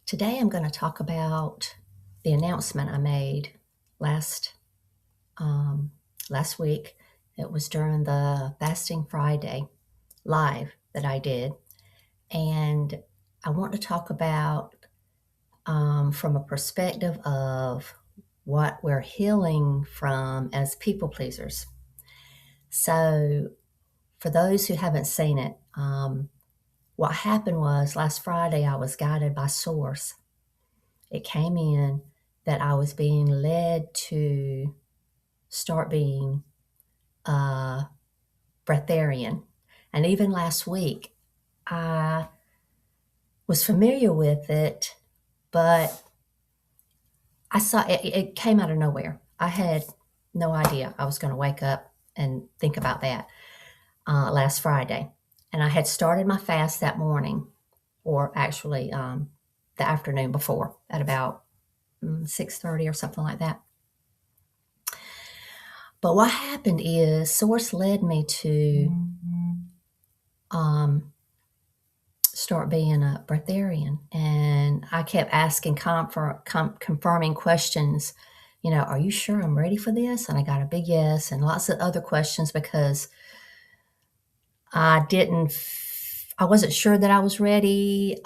Today I'm going to talk about the announcement I made last um, last week. It was during the Fasting Friday live that I did, and I want to talk about from a perspective of what we're healing from as people pleasers. So, for those who haven't seen it, what happened was last Friday I was guided by Source. It came in that I was being led to start being a breatharian. And even last week, I was familiar with it, but I saw it came out of nowhere. I had no idea I was going to wake up and think about that last Friday. And I had started my fast that morning, or actually the afternoon before at about 6:30 or something like that. But what happened is Source led me to start being a breatharian. And I kept asking confirming questions. Are you sure I'm ready for this? And I got a big yes, and lots of other questions because I wasn't sure that I was ready.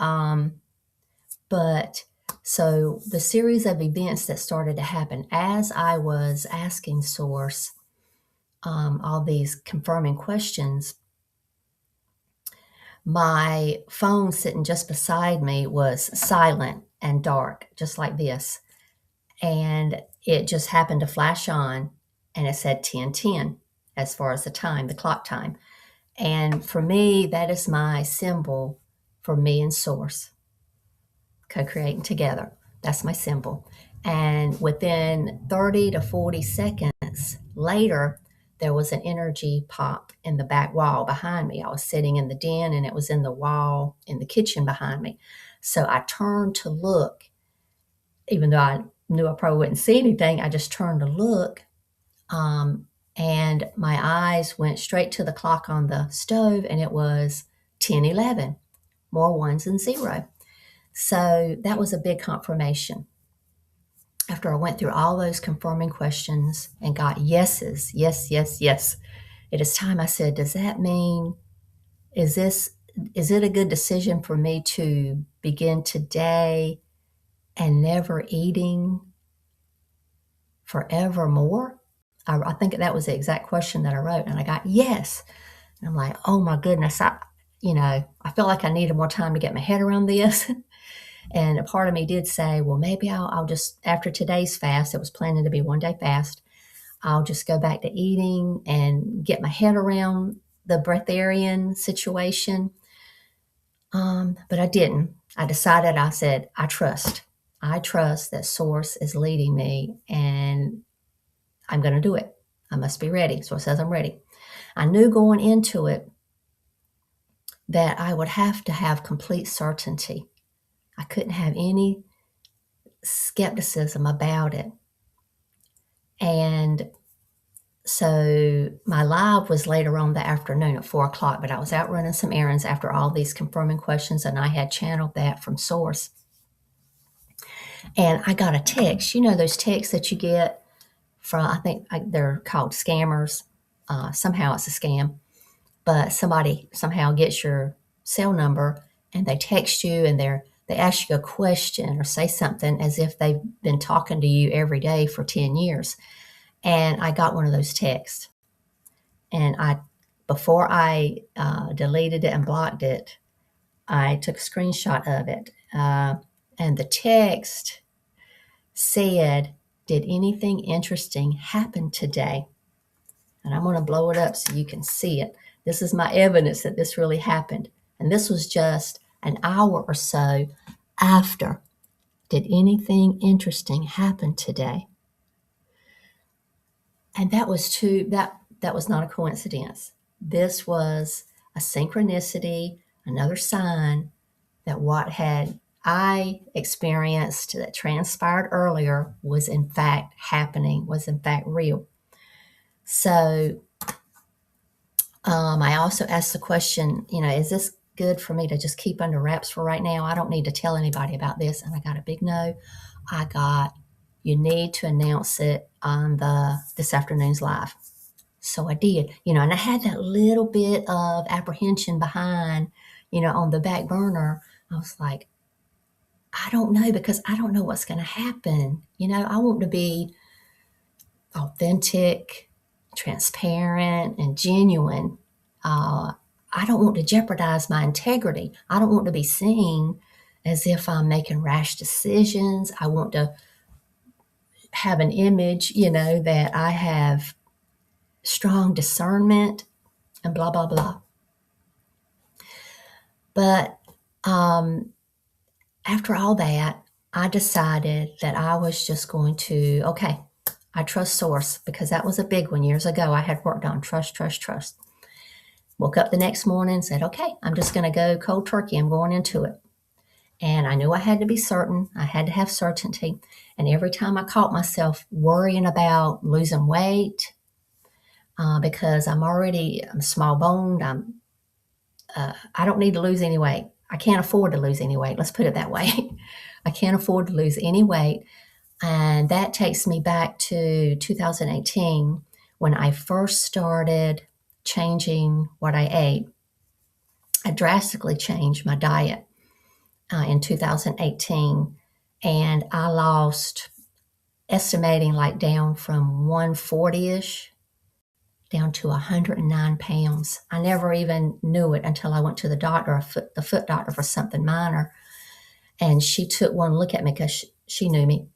But so the series of events that started to happen as I was asking Source all these confirming questions, my phone sitting just beside me was silent and dark, just like this. And it just happened to flash on, and it said 10:10 as far as the clock time. And for me, that is my symbol for me and Source co-creating together. That's my symbol. And within 30 to 40 seconds later, there was an energy pop in the back wall behind me. I was sitting in the den, and it was in the wall in the kitchen behind me. So I turned to look, even though I knew I probably wouldn't see anything. I just turned to look, and my eyes went straight to the clock on the stove, and it was 10:11, more ones than zero. So that was a big confirmation. After I went through all those confirming questions and got yeses, yes, yes, yes, it is time. I said, does that mean, is it a good decision for me to begin today and never eating forevermore? I think that was the exact question that I wrote, and I got yes. And I'm like, oh my goodness, I felt like I needed more time to get my head around this. And a part of me did say, well, maybe I'll just, after today's fast, it was planning to be 1 day fast, I'll just go back to eating and get my head around the breatharian situation. But I didn't. I decided, I said, I trust that Source is leading me, and I'm going to do it. I must be ready. So it says I'm ready. I knew going into it that I would have to have complete certainty. I couldn't have any skepticism about it. And so my live was later on the afternoon at 4:00, but I was out running some errands after all these confirming questions, and I had channeled that from Source. And I got a text, those texts that you get from, I think they're called scammers. Somehow it's a scam, but somebody somehow gets your cell number and they text you, and they ask you a question or say something as if they've been talking to you every day for 10 years. And I got one of those texts. And before I deleted it and blocked it, I took a screenshot of it. And the text said, did anything interesting happen today? And I'm going to blow it up so you can see it. This is my evidence that this really happened. And this was just an hour or so after. Did anything interesting happen today? And that was that was not a coincidence. This was a synchronicity, another sign that what had I experienced that transpired earlier was in fact happening, was in fact real. So I also asked the question, is this good for me to just keep under wraps for right now. I don't need to tell anybody about this. And I got a big no. I got, you need to announce it on this afternoon's live. So I did, and I had that little bit of apprehension behind, on the back burner. I was like, I don't know, because I don't know what's going to happen. I want to be authentic, transparent, and genuine. I don't want to jeopardize my integrity. I don't want to be seen as if I'm making rash decisions. I want to have an image, that I have strong discernment and blah, blah, blah. But after all that, I decided that I was just going to, okay, I trust Source, because that was a big one years ago. I had worked on trust, trust, trust. Woke up the next morning and said, okay, I'm just going to go cold turkey. I'm going into it. And I knew I had to be certain. I had to have certainty. And every time I caught myself worrying about losing weight, because I'm small boned, I don't need to lose any weight. I can't afford to lose any weight. Let's put it that way. I can't afford to lose any weight. And that takes me back to 2018, when I first started changing what I ate. I drastically changed my diet in 2018, and I lost, estimating like down from 140-ish down to 109 pounds. I never even knew it until I went to the doctor, the foot doctor, for something minor. And she took one look at me, because she knew me.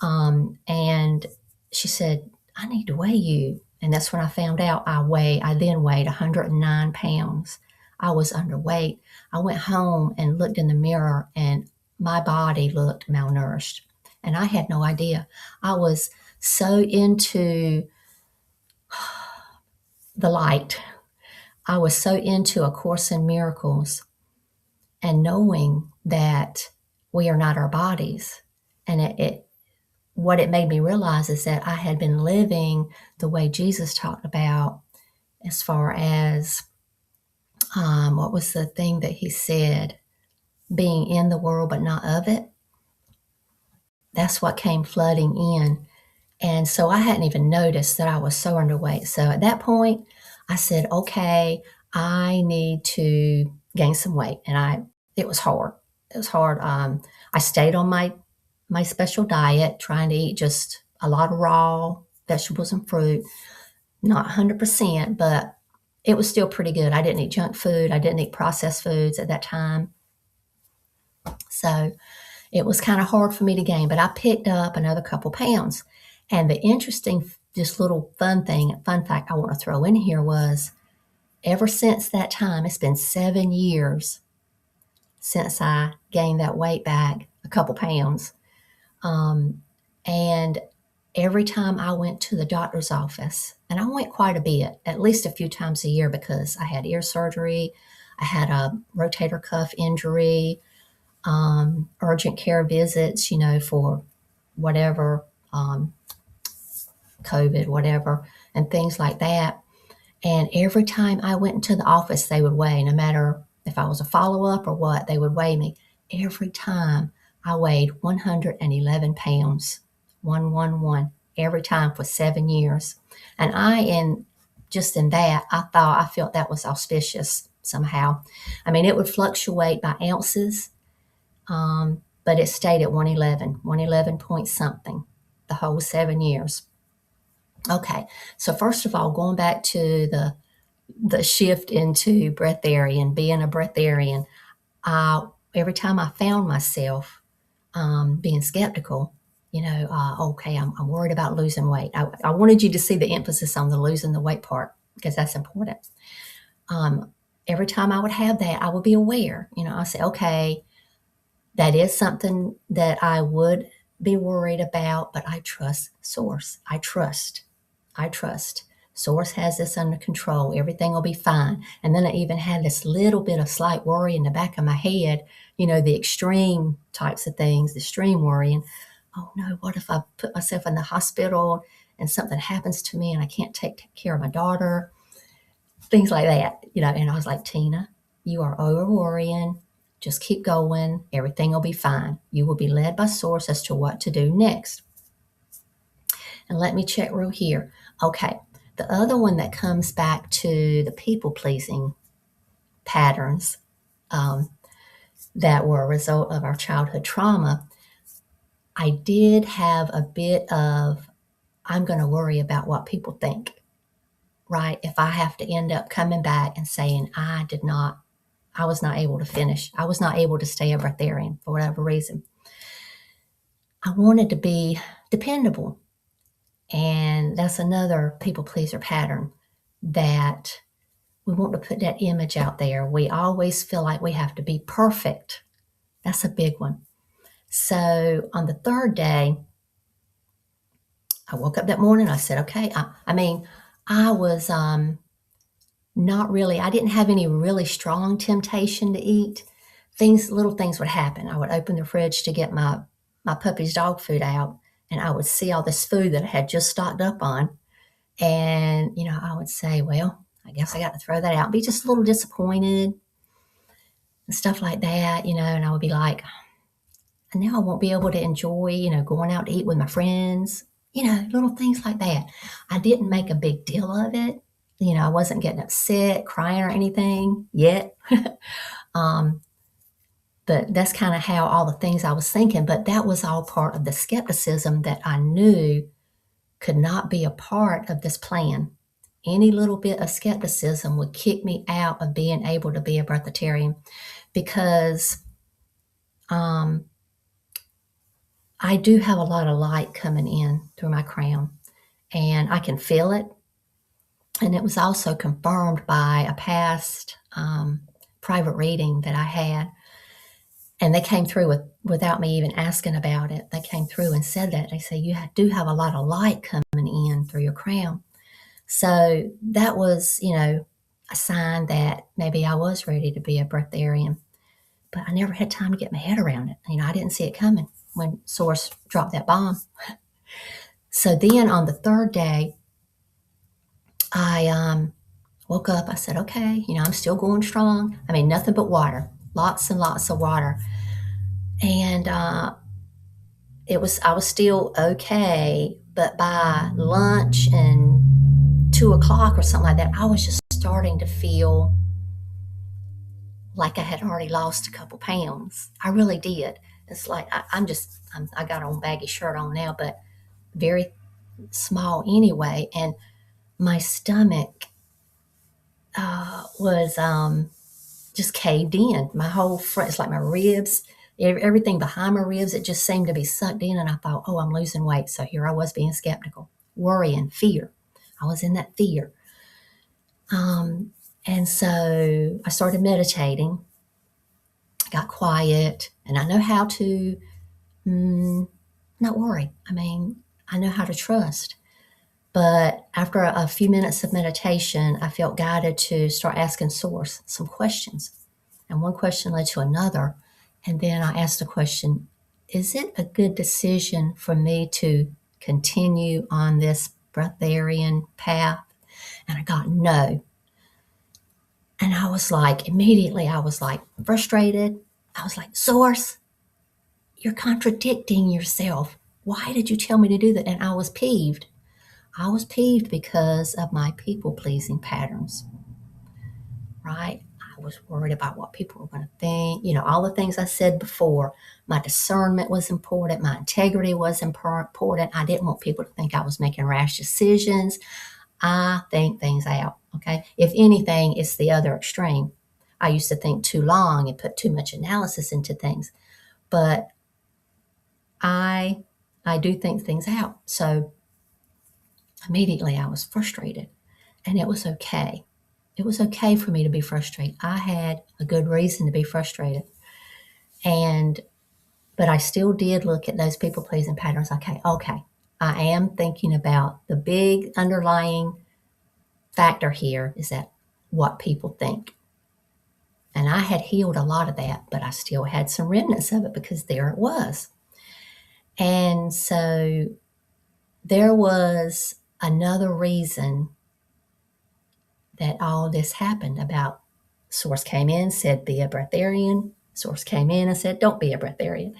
And she said, I need to weigh you. And that's when I found out I then weighed 109 pounds. I was underweight. I went home and looked in the mirror, and my body looked malnourished. And I had no idea. I was so into the light. I was so into A Course in Miracles and knowing that we are not our bodies. And what it made me realize is that I had been living the way Jesus talked about, as far as, what was the thing that he said? Being in the world, but not of it. That's what came flooding in. And so I hadn't even noticed that I was so underweight. So at that point, I said, okay, I need to gain some weight. And it was hard. It was hard. I stayed on my special diet, trying to eat just a lot of raw vegetables and fruit. Not 100%, but it was still pretty good. I didn't eat junk food. I didn't eat processed foods at that time. So it was kind of hard for me to gain, but I picked up another couple pounds. And the interesting, just little fun fact I want to throw in here was, ever since that time, it's been 7 years since I gained that weight back, a couple pounds. And every time I went to the doctor's office, and I went quite a bit, at least a few times a year, because I had ear surgery, I had a rotator cuff injury, urgent care visits, for whatever, COVID, whatever, and things like that. And every time I went into the office, they would weigh, no matter if I was a follow-up or what, they would weigh me. Every time I weighed 111 pounds, 111, every time for 7 years. And in that, I felt that was auspicious somehow. I mean, it would fluctuate by ounces, but it stayed at 111 point something the whole 7 years. Okay, so first of all, going back to the shift into breatharian, being a breatharian, every time I found myself being skeptical, okay, I'm worried about losing weight. I wanted you to see the emphasis on the losing the weight part, because that's important. Every time I would have that, I would be aware. I say, okay, that is something that I would be worried about, but I trust Source. I trust. Source has this under control. Everything will be fine. And then I even had this little bit of slight worry in the back of my head, the extreme types of things, the extreme worrying. Oh no, what if I put myself in the hospital and something happens to me and I can't take care of my daughter? Things like that, And I was like, Tina, You are over worrying. Just keep going. Everything will be fine. You will be led by source as to what to do next. And let me check real here. Okay, the other one that comes back to the people pleasing patterns that were a result of our childhood trauma, I did have a bit of, I'm going to worry about what people think, right? If I have to end up coming back and saying, I was not able to finish, I was not able to stay a breatharian for whatever reason. I wanted to be dependable. And that's another people pleaser pattern, that we want to put that image out there. We always feel like we have to be perfect. That's a big one. So on the third day, I woke up that morning. I said, okay. I was I didn't have any really strong temptation to eat. Little things would happen. I would open the fridge to get my puppy's dog food out, and I would see all this food that I had just stocked up on. And, I would say, well, I guess I got to throw that out, be just a little disappointed and stuff like that, and I would be like, now I won't be able to enjoy, going out to eat with my friends, little things like that. I didn't make a big deal of it. I wasn't getting upset, crying or anything yet. But that's kind of how all the things I was thinking. But that was all part of the skepticism that I knew could not be a part of this plan. Any little bit of skepticism would kick me out of being able to be a breatharian, because I do have a lot of light coming in through my crown, and I can feel it. And it was also confirmed by a past private reading that I had. And they came through without me even asking about it. They came through and said that. They say, you do have a lot of light coming in through your crown. So that was, a sign that maybe I was ready to be a breatharian. But I never had time to get my head around it. I didn't see it coming when Source dropped that bomb. So then on the third day, I woke up. I said, okay, I'm still going strong. Nothing but water, lots and lots of water. And I was still okay. But by lunch and 2:00 or something like that, I was just starting to feel like I had already lost a couple pounds. I really did. It's like I got on baggy shirt on now, but very small anyway. And my stomach was just caved in. My whole front, it's like my ribs, everything behind my ribs, it just seemed to be sucked in. And I thought, oh, I'm losing weight. So here I was being skeptical, worrying, fear. I was in that fear. And so I started meditating, got quiet, and I know how to not worry. I know how to trust. But after a few minutes of meditation, I felt guided to start asking Source some questions. And one question led to another. And then I asked the question, is it a good decision for me to continue on this breatharian path? And I got no. And immediately I was like frustrated. I was like, Source, you're contradicting yourself. Why did you tell me to do that? And I was peeved. I was peeved because of my people-pleasing patterns, right? I was worried about what people were going to think. All the things I said before. My discernment was important. My integrity was important. I didn't want people to think I was making rash decisions. I think things out, okay? If anything, it's the other extreme. I used to think too long and put too much analysis into things. But I do think things out. So immediately I was frustrated, and it was okay. It was okay for me to be frustrated. I had a good reason to be frustrated. But I still did look at those people-pleasing patterns. Okay, I am thinking about the big underlying factor here is that what people think. And I had healed a lot of that, but I still had some remnants of it because there it was. And so there was another reason that all this happened about Source came in, said, be a breatharian. Source came in and said, don't be a breatharian.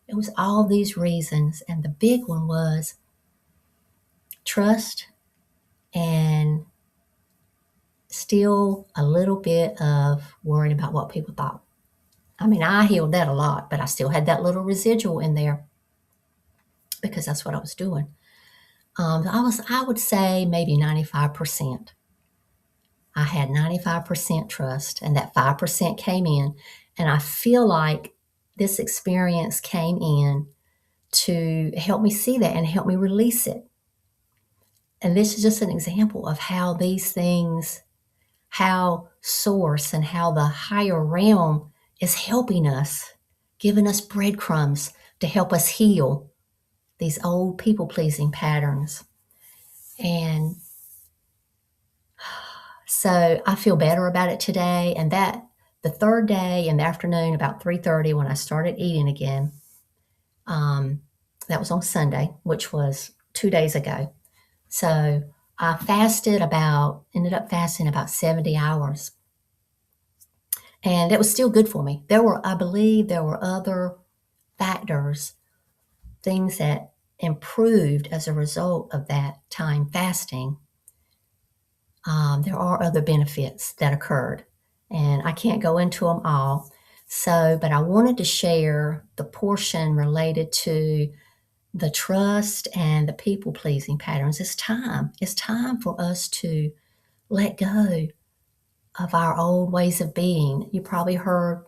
It was all these reasons. And the big one was trust and still a little bit of worrying about what people thought. I mean, I healed that a lot, but I still had that little residual in there because that's what I was doing. I would say maybe 95%. I had 95% trust, and that 5% came in. And I feel like this experience came in to help me see that and help me release it. And this is just an example of how these things, how Source and how the higher realm is helping us, giving us breadcrumbs to help us heal these old people pleasing patterns. And so I feel better about it today. And that the third day in the afternoon, about 3:30, when I started eating again, that was on Sunday, which was 2 days ago. So I ended up fasting about 70 hours. And it was still good for me. I believe there were other factors, things that improved as a result of that time fasting. There are other benefits that occurred, and I can't go into them all. But I wanted to share the portion related to the trust and the people pleasing patterns. It's time. It's time for us to let go of our old ways of being. You probably heard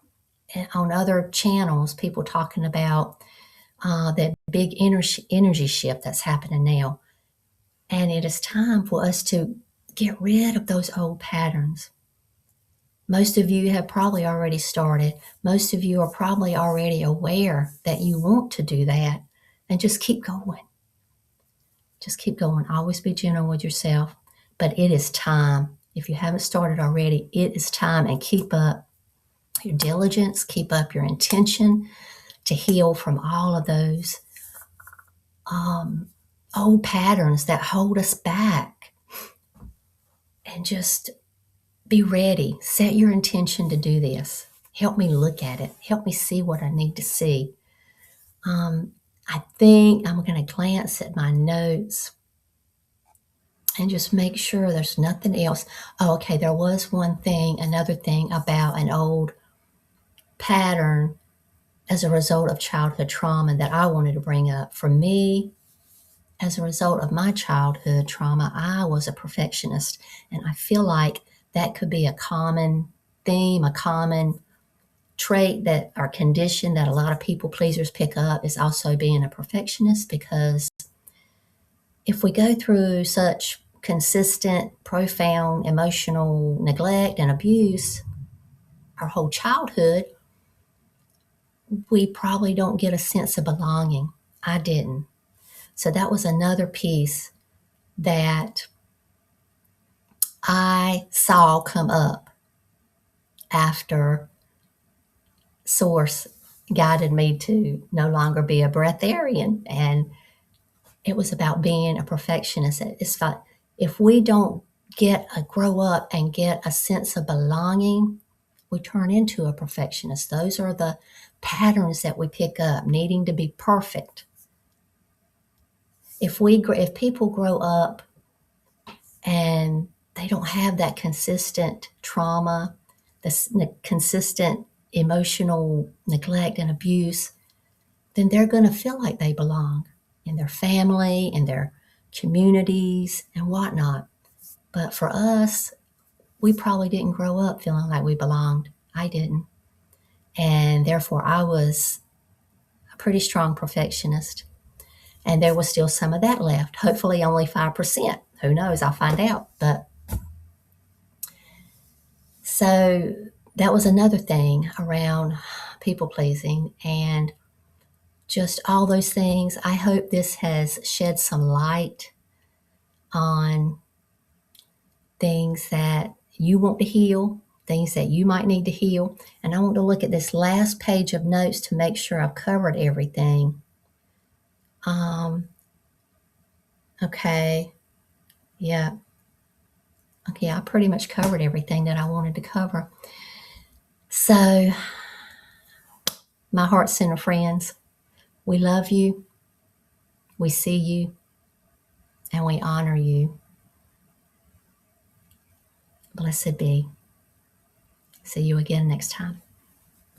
on other channels people talking about that big energy shift that's happening now. And it is time for us to get rid of those old patterns. Most of you have probably already started. Most of you are probably already aware that you want to do that. And just keep going. Just keep going. Always be gentle with yourself. But it is time. If you haven't started already, it is time. And keep up your diligence. Keep up your intention to heal from all of those old patterns that hold us back. And just be ready. Set your intention to do this. Help me look at it. Help me see what I need to see. I think I'm going to glance at my notes and just make sure there's nothing else. Oh, okay, there was another thing about an old pattern as a result of childhood trauma that I wanted to bring up. For me, as a result of my childhood trauma, I was a perfectionist, and I feel like that could be a common theme, a common trait that our condition that a lot of people pleasers pick up is also being a perfectionist, because if we go through such consistent, profound emotional neglect and abuse our whole childhood, we probably don't get a sense of belonging. I didn't. So that was another piece that I saw come up after Source guided me to no longer be a breatharian. And it was about being a perfectionist. It's like if we don't grow up and get a sense of belonging, we turn into a perfectionist. Those are the patterns that we pick up, needing to be perfect. If people grow up and they don't have that consistent trauma, this consistent emotional neglect and abuse, then they're going to feel like they belong in their family, in their communities, and whatnot. But for us, we probably didn't grow up feeling like we belonged. I didn't. And therefore, I was a pretty strong perfectionist. And there was still some of that left. Hopefully, only 5%. Who knows? I'll find out. But so that was another thing around people pleasing and just all those things. I hope this has shed some light on things that you want to heal, things that you might need to heal. And I want to look at this last page of notes to make sure I've covered everything. Okay. Yeah. Okay, I pretty much covered everything that I wanted to cover. So, my Heart Center friends, we love you, we see you, and we honor you. Blessed be. See you again next time.